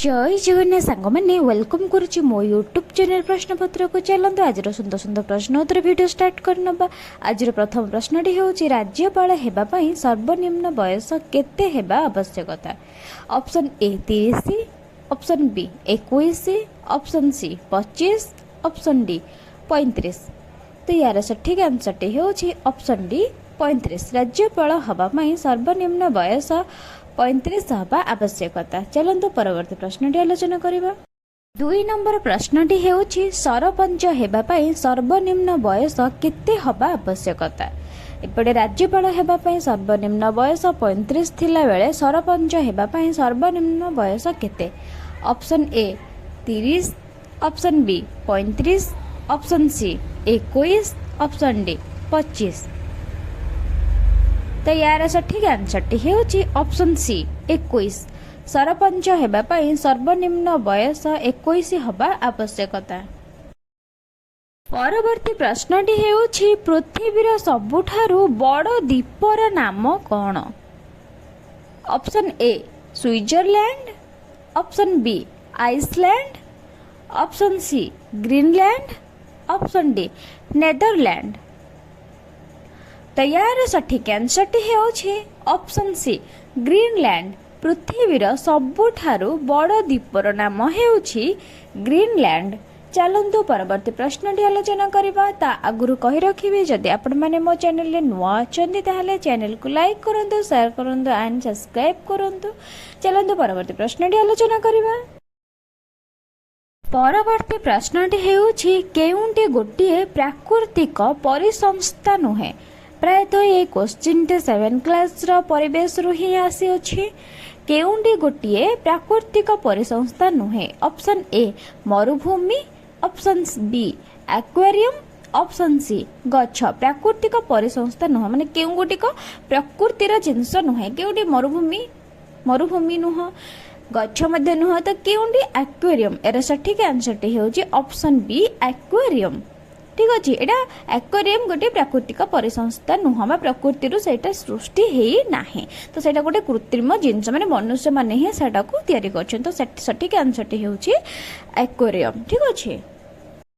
जय जगन्नाथ सांग मैंने वेलकम करुच्ची मो यूट्यूब चैनल प्रश्नपत्र को चलते आज सुंदर सुंदर प्रश्न उत्तर वीडियो स्टार्ट करनबा। आज प्रथम प्रश्नटी होची राज्यपाल हेबा पई सर्वनिम्न बयस केते हेबा आवश्यकता। Option A 30, option B 21, option C 25, option D 35। तो यार सठिक आंसर होची ऑप्शन डी 35। राज्यपाल हवा पई सर्वनिम्न बयस 35 हवा आवश्यकता। चलतु परवर्ती प्रश्नटी आलोचना करिबा। 2 नंबर प्रश्नटी हेउछि सरपंच हेबा पई सर्वनिम्न बयस केते हवा आवश्यकता। एपटे राज्यपाल हेबा पई सर्वनिम्न बयस 35 थिला बेले सरपंच हेबा पई सर्वनिम्न बयस केते। Option A 30, option B 35, option C 21, option D 25। तो यार सठिक आंसर होची ऑप्शन सी 21। सरपंच हेबा पई सर्वनिम्न बयस 21 हवा आवश्यकता। परवर्ती प्रश्नटी हेउछि पृथ्वीर सबुठारु बड़ द्वीपर नाम कौन। Option A Switzerland, option B Iceland, option C Greenland, option D Netherland. तो यार सठिक आंसर होछि ऑप्शन सी ग्रीनलैंड। पृथ्वीर सबुठारु बड़ द्वीपर नाम हेउछि ग्रीनलैंड। चलंतु परवर्ती प्रश्नटी आलोचना करिबा। ता आगुरु कहि रखिबे जदि आपण माने मो चैनल ले नुआ अछंती ताहाले चैनल को लाइक करंतु, शेयर करंतु एंड सब्सक्राइब करंतु। चलंतु परवर्ती प्रश्नटी आलोचना करिबा। परवर्ती प्रश्नटी हेउछि केउंटी गोटिए प्राकृतिक परिसंस्था नुहे। प्रायतः ये क्वेश्चन 7 क्लास रो परिवेश रु ही आसी अछि। केउंडी गोटिए प्राकृतिक परिसंस्था नुहे। ऑप्शन ए मरुभूमि, option B aquarium, option C गछ। प्राकृतिक परिसंस्था नुह माने केउ गोटिक प्रकृतिर जिंस नुहे। केउडी मरुभूमि नुह, गछ मध्य नुह, तो केउंडी एक्वेरियम। एरा सठिक आंसर हेउची ऑप्शन बी एक्वेरियम। ठीक अच्छे, यहाँ एक्वेरियम गोटे प्राकृतिक परिसंस्था नुह, प्रकृति से सृष्टि है ना, तो सैटा गोटे कृत्रिम जिनस माने मनुष्य माने ही सेटा को तैयारी करछन। तो सठिक आंसर होउची एक्वेरियम। ठीक अच्छे।